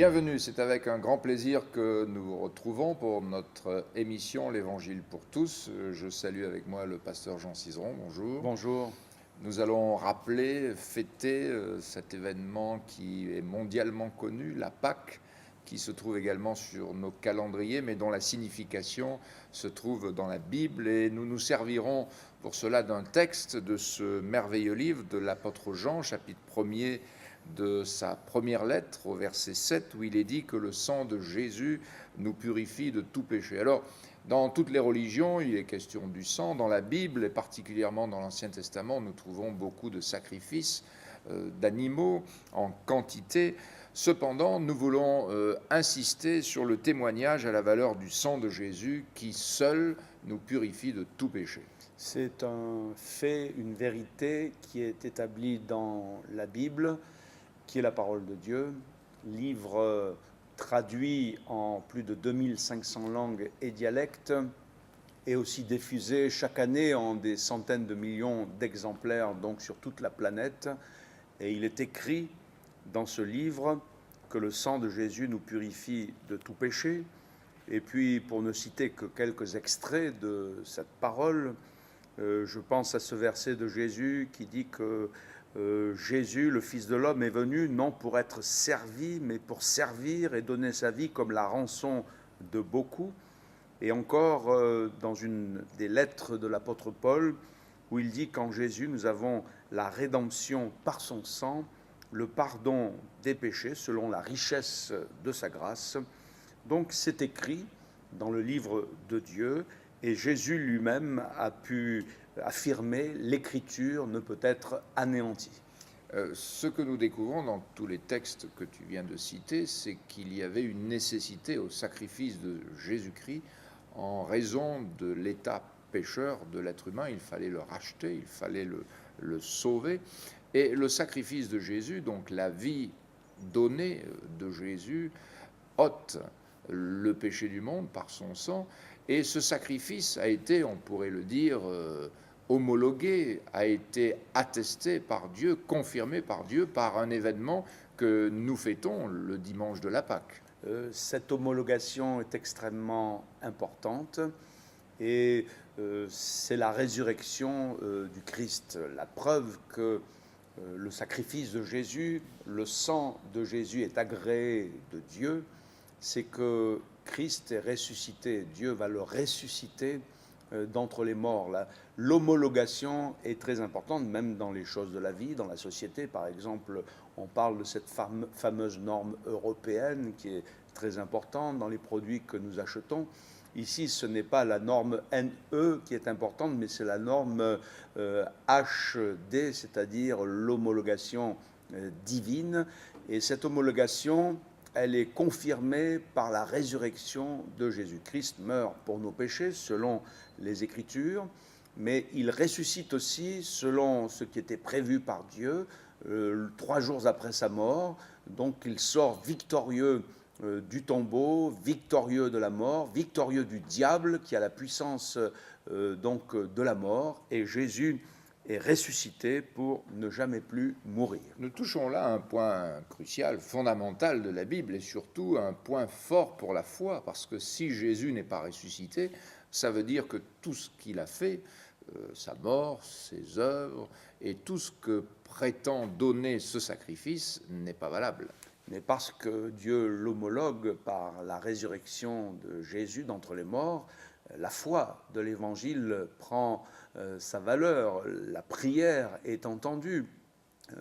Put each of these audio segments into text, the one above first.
Bienvenue, c'est avec un grand plaisir que nous vous retrouvons pour notre émission L'Évangile pour tous. Je salue avec moi le pasteur Jean Cizeron, bonjour. Bonjour. Nous allons rappeler, fêter cet événement qui est mondialement connu, la Pâque, qui se trouve également sur nos calendriers, mais dont la signification se trouve dans la Bible. Et nous nous servirons pour cela d'un texte de ce merveilleux livre de l'apôtre Jean, chapitre 1er de sa première lettre, au verset 7, où il est dit que le sang de Jésus nous purifie de tout péché. Alors, dans toutes les religions, il est question du sang. Dans la Bible, et particulièrement dans l'Ancien Testament, nous trouvons beaucoup de sacrifices d'animaux en quantité. Cependant, nous voulons insister sur le témoignage à la valeur du sang de Jésus qui seul nous purifie de tout péché. C'est un fait, une vérité qui est établie dans la Bible, qui est la parole de Dieu, livre traduit en plus de 2500 langues et dialectes, et aussi diffusé chaque année en des centaines de millions d'exemplaires, donc sur toute la planète. Et il est écrit dans ce livre que le sang de Jésus nous purifie de tout péché. Et puis, pour ne citer que quelques extraits de cette parole, je pense à ce verset de Jésus qui dit que Jésus, le Fils de l'homme, est venu non pour être servi, mais pour servir et donner sa vie comme la rançon de beaucoup. Et encore dans une des lettres de l'apôtre Paul, où il dit qu'en Jésus, nous avons la rédemption par son sang, le pardon des péchés selon la richesse de sa grâce. Donc c'est écrit dans le livre de Dieu, et Jésus lui-même a pu affirmer l'écriture ne peut être anéantie. Ce que nous découvrons dans tous les textes que tu viens de citer, c'est qu'il y avait une nécessité au sacrifice de Jésus-Christ en raison de l'état pécheur de l'être humain. Il fallait le racheter, il fallait le sauver. Et le sacrifice de Jésus, donc la vie donnée de Jésus, ôte le péché du monde par son sang. Et ce sacrifice a été, on pourrait le dire, homologué, a été attesté par Dieu, confirmé par Dieu, par un événement que nous fêtons le dimanche de la Pâque. Cette homologation est extrêmement importante et c'est la résurrection du Christ, la preuve que le sacrifice de Jésus, le sang de Jésus est agréé de Dieu, c'est que Christ est ressuscité, Dieu va le ressusciter d'entre les morts. L'homologation est très importante, même dans les choses de la vie, dans la société. Par exemple, on parle de cette fameuse norme européenne qui est très importante dans les produits que nous achetons. Ici, ce n'est pas la norme NE qui est importante, mais c'est la norme HD, c'est-à-dire l'homologation divine. Et cette homologation, elle est confirmée par la résurrection de Jésus. Christ meurt pour nos péchés, selon les Écritures, mais il ressuscite aussi selon ce qui était prévu par Dieu, 3 jours après sa mort. Donc il sort victorieux du tombeau, victorieux de la mort, victorieux du diable qui a la puissance donc de la mort, et Jésus est ressuscité pour ne jamais plus mourir. Nous touchons là un point crucial, fondamental de la Bible, et surtout un point fort pour la foi, parce que si Jésus n'est pas ressuscité, ça veut dire que tout ce qu'il a fait, sa mort, ses œuvres, et tout ce que prétend donner ce sacrifice n'est pas valable. Mais parce que Dieu l'homologue par la résurrection de Jésus d'entre les morts, la foi de l'Évangile prend sa valeur, la prière est entendue,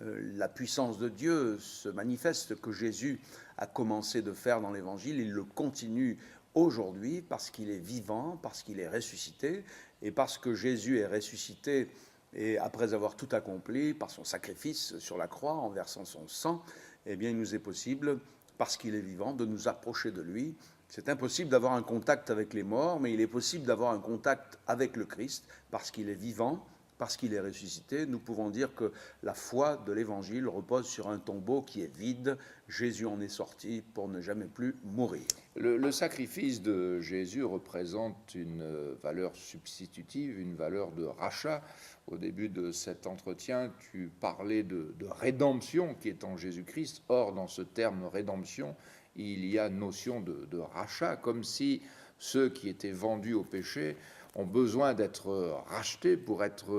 la puissance de Dieu se manifeste, que Jésus a commencé de faire dans l'Évangile, il le continue aujourd'hui parce qu'il est vivant, parce qu'il est ressuscité, et parce que Jésus est ressuscité, et après avoir tout accompli par son sacrifice sur la croix en versant son sang, eh bien il nous est possible, parce qu'il est vivant, de nous approcher de lui. C'est impossible d'avoir un contact avec les morts, mais il est possible d'avoir un contact avec le Christ, parce qu'il est vivant, parce qu'il est ressuscité. Nous pouvons dire que la foi de l'Évangile repose sur un tombeau qui est vide. Jésus en est sorti pour ne jamais plus mourir. Le sacrifice de Jésus représente une valeur substitutive, une valeur de rachat. Au début de cet entretien, tu parlais de rédemption qui est en Jésus-Christ. Or, dans ce terme rédemption, il y a notion de rachat, comme si ceux qui étaient vendus au péché ont besoin d'être rachetés pour être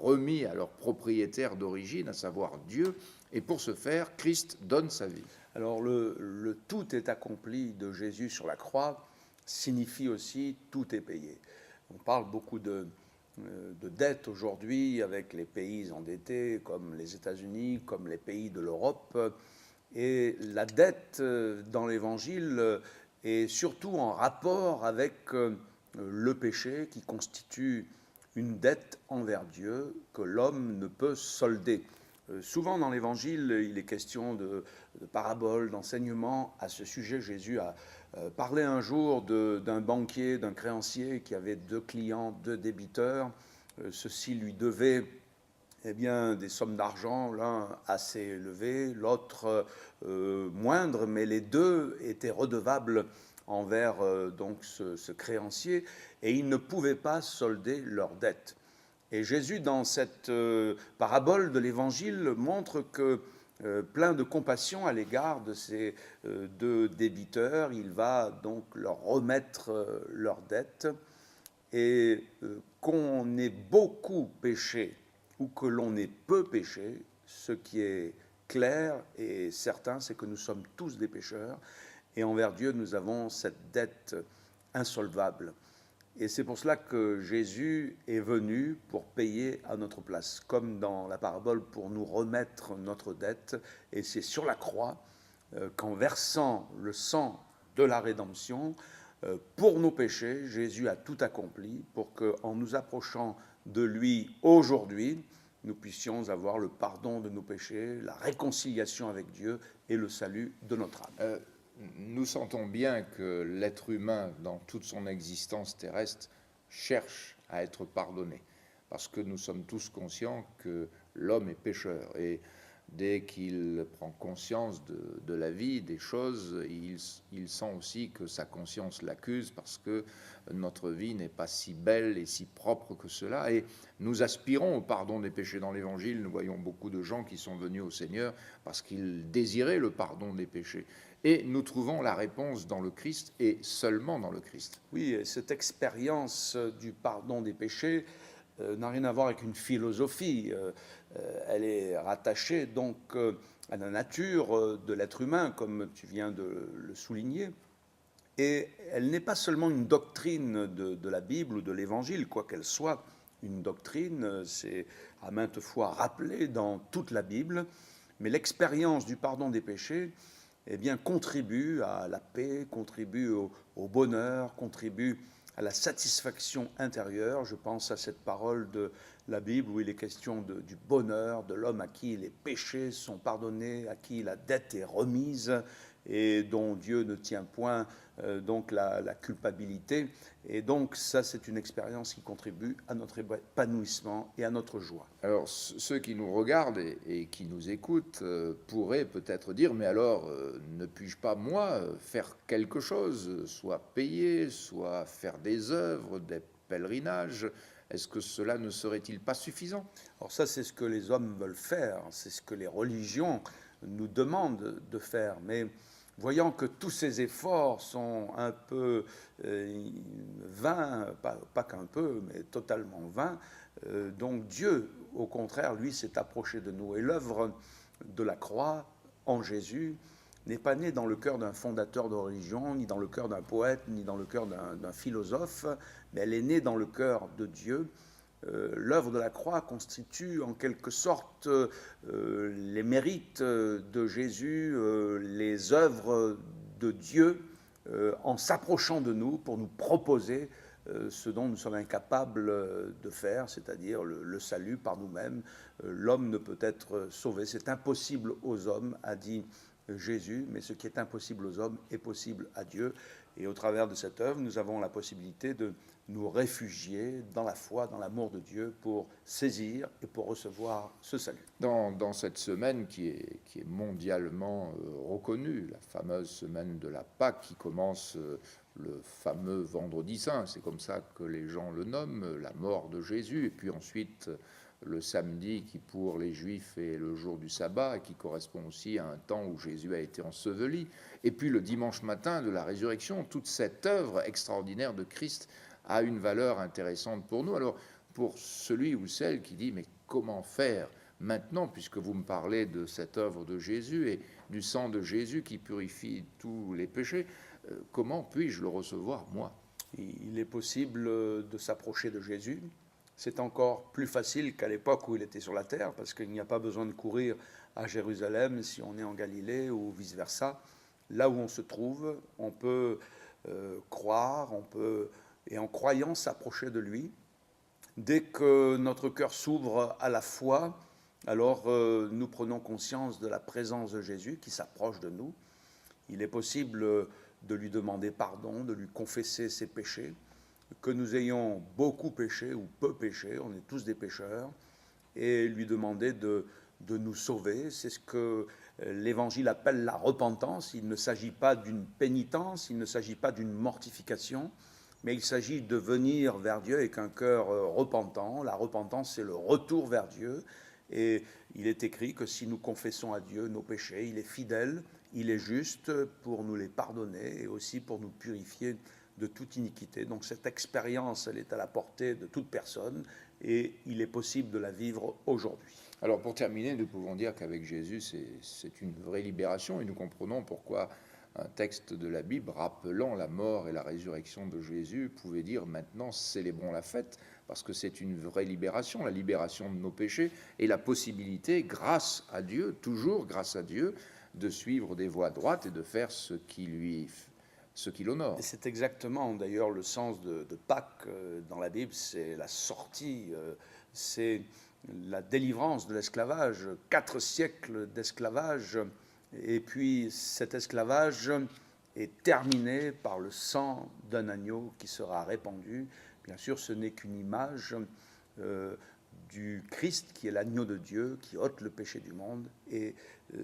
remis à leur propriétaire d'origine, à savoir Dieu. Et pour ce faire, Christ donne sa vie. Alors le tout est accompli de Jésus sur la croix signifie aussi tout est payé. On parle beaucoup de dettes aujourd'hui avec les pays endettés comme les États-Unis, comme les pays de l'Europe. Et la dette dans l'Évangile est surtout en rapport avec le péché qui constitue une dette envers Dieu que l'homme ne peut solder. Souvent dans l'Évangile, il est question de paraboles, d'enseignements. À ce sujet, Jésus a parlé un jour d'un banquier, d'un créancier qui avait 2 clients, 2 débiteurs. Ceux-ci lui devaient des sommes d'argent, l'un assez élevé, l'autre moindre, mais les deux étaient redevables envers donc ce créancier, et ils ne pouvaient pas solder leurs dettes. Et Jésus, dans cette parabole de l'Évangile, montre que, plein de compassion à l'égard de ces 2 débiteurs, il va donc leur remettre leurs dettes, et qu'on ait beaucoup péché ou que l'on ait peu péché, ce qui est clair et certain, c'est que nous sommes tous des pécheurs, et envers Dieu, nous avons cette dette insolvable. Et c'est pour cela que Jésus est venu pour payer à notre place, comme dans la parabole, pour nous remettre notre dette. Et c'est sur la croix qu'en versant le sang de la rédemption, pour nos péchés, Jésus a tout accompli pour qu'en nous approchant de lui aujourd'hui, nous puissions avoir le pardon de nos péchés, la réconciliation avec Dieu et le salut de notre âme. Nous sentons bien que l'être humain, dans toute son existence terrestre, cherche à être pardonné, parce que nous sommes tous conscients que l'homme est pécheur, et dès qu'il prend conscience de la vie, des choses, il sent aussi que sa conscience l'accuse, parce que notre vie n'est pas si belle et si propre que cela. Et nous aspirons au pardon des péchés. Dans l'Évangile, nous voyons beaucoup de gens qui sont venus au Seigneur parce qu'ils désiraient le pardon des péchés. Et nous trouvons la réponse dans le Christ, et seulement dans le Christ. Oui, et cette expérience du pardon des péchés n'a rien à voir avec une philosophie. Elle est rattachée donc à la nature de l'être humain, comme tu viens de le souligner. Et elle n'est pas seulement une doctrine de la Bible ou de l'Évangile, quoi qu'elle soit. Une doctrine, c'est à maintes fois rappelé dans toute la Bible, mais l'expérience du pardon des péchés contribue à la paix, contribue au bonheur, contribue à la satisfaction intérieure. Je pense à cette parole de la Bible où il est question du bonheur de l'homme à qui les péchés sont pardonnés, à qui la dette est remise et dont Dieu ne tient point donc la culpabilité. Et donc ça, c'est une expérience qui contribue à notre épanouissement et à notre joie. Alors ceux qui nous regardent et qui nous écoutent pourraient peut-être dire, mais alors ne puis-je pas moi faire quelque chose, soit payer, soit faire des œuvres, des pèlerinages? Est-ce que cela ne serait-il pas suffisant? Alors ça, c'est ce que les hommes veulent faire, c'est ce que les religions nous demandent de faire, mais voyant que tous ces efforts sont un peu vains, pas qu'un peu, mais totalement vains, donc Dieu, au contraire, lui, s'est approché de nous. Et l'œuvre de la croix en Jésus n'est pas née dans le cœur d'un fondateur de religion, ni dans le cœur d'un poète, ni dans le cœur d'un philosophe, mais elle est née dans le cœur de Dieu. L'œuvre de la croix constitue en quelque sorte les mérites de Jésus, les œuvres de Dieu en s'approchant de nous pour nous proposer ce dont nous sommes incapables de faire, c'est-à-dire le salut par nous-mêmes. L'homme ne peut être sauvé, c'est impossible aux hommes, a dit Jésus, mais ce qui est impossible aux hommes est possible à Dieu. Et au travers de cette œuvre, nous avons la possibilité de nous réfugier dans la foi, dans l'amour de Dieu, pour saisir et pour recevoir ce salut. Dans cette semaine qui est mondialement reconnue, la fameuse semaine de la Pâque qui commence le fameux Vendredi Saint, c'est comme ça que les gens le nomment, la mort de Jésus, et puis ensuite le samedi qui pour les Juifs est le jour du sabbat et qui correspond aussi à un temps où Jésus a été enseveli, et puis le dimanche matin de la résurrection. Toute cette œuvre extraordinaire de Christ a une valeur intéressante pour nous. Alors pour celui ou celle qui dit mais comment faire maintenant, puisque vous me parlez de cette œuvre de Jésus et du sang de Jésus qui purifie tous les péchés, comment puis-je le recevoir moi? Il est possible de s'approcher de Jésus. C'est encore plus facile qu'à l'époque où il était sur la terre, parce qu'il n'y a pas besoin de courir à Jérusalem si on est en Galilée ou vice-versa. Là où on se trouve, on peut croire, et en croyant s'approcher de lui. Dès que notre cœur s'ouvre à la foi, alors nous prenons conscience de la présence de Jésus qui s'approche de nous. Il est possible de lui demander pardon, de lui confesser ses péchés, que nous ayons beaucoup péché ou peu péché, on est tous des pécheurs, et lui demander de nous sauver. C'est ce que l'Évangile appelle la repentance. Il ne s'agit pas d'une pénitence, il ne s'agit pas d'une mortification, mais il s'agit de venir vers Dieu avec un cœur repentant. La repentance, c'est le retour vers Dieu. Et il est écrit que si nous confessons à Dieu nos péchés, il est fidèle, il est juste pour nous les pardonner et aussi pour nous purifier de toute iniquité. Donc cette expérience, elle est à la portée de toute personne et il est possible de la vivre aujourd'hui. Alors pour terminer, nous pouvons dire qu'avec Jésus, c'est une vraie libération et nous comprenons pourquoi un texte de la Bible rappelant la mort et la résurrection de Jésus pouvait dire maintenant célébrons la fête, parce que c'est une vraie libération, la libération de nos péchés et la possibilité, grâce à Dieu, toujours grâce à Dieu, de suivre des voies droites et de faire ce qui l'honore. Et c'est exactement d'ailleurs le sens de Pâques dans la Bible, c'est la sortie, c'est la délivrance de l'esclavage, 4 siècles d'esclavage. Et puis cet esclavage est terminé par le sang d'un agneau qui sera répandu. Bien sûr, ce n'est qu'une image du Christ qui est l'agneau de Dieu, qui ôte le péché du monde. Et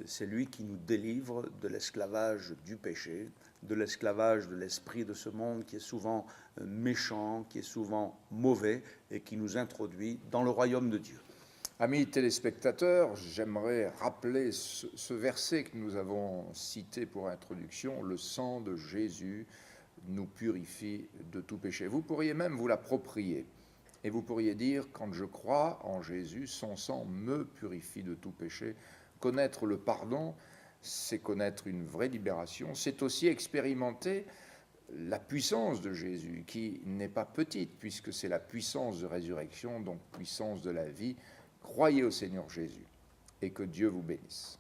c'est lui qui nous délivre de l'esclavage du péché, de l'esclavage de l'esprit de ce monde qui est souvent méchant, qui est souvent mauvais et qui nous introduit dans le royaume de Dieu. Amis téléspectateurs, j'aimerais rappeler ce verset que nous avons cité pour introduction. Le sang de Jésus nous purifie de tout péché. Vous pourriez même vous l'approprier et vous pourriez dire, quand je crois en Jésus, son sang me purifie de tout péché. Connaître le pardon, c'est connaître une vraie libération. C'est aussi expérimenter la puissance de Jésus, qui n'est pas petite, puisque c'est la puissance de résurrection, donc puissance de la vie. Croyez au Seigneur Jésus et que Dieu vous bénisse.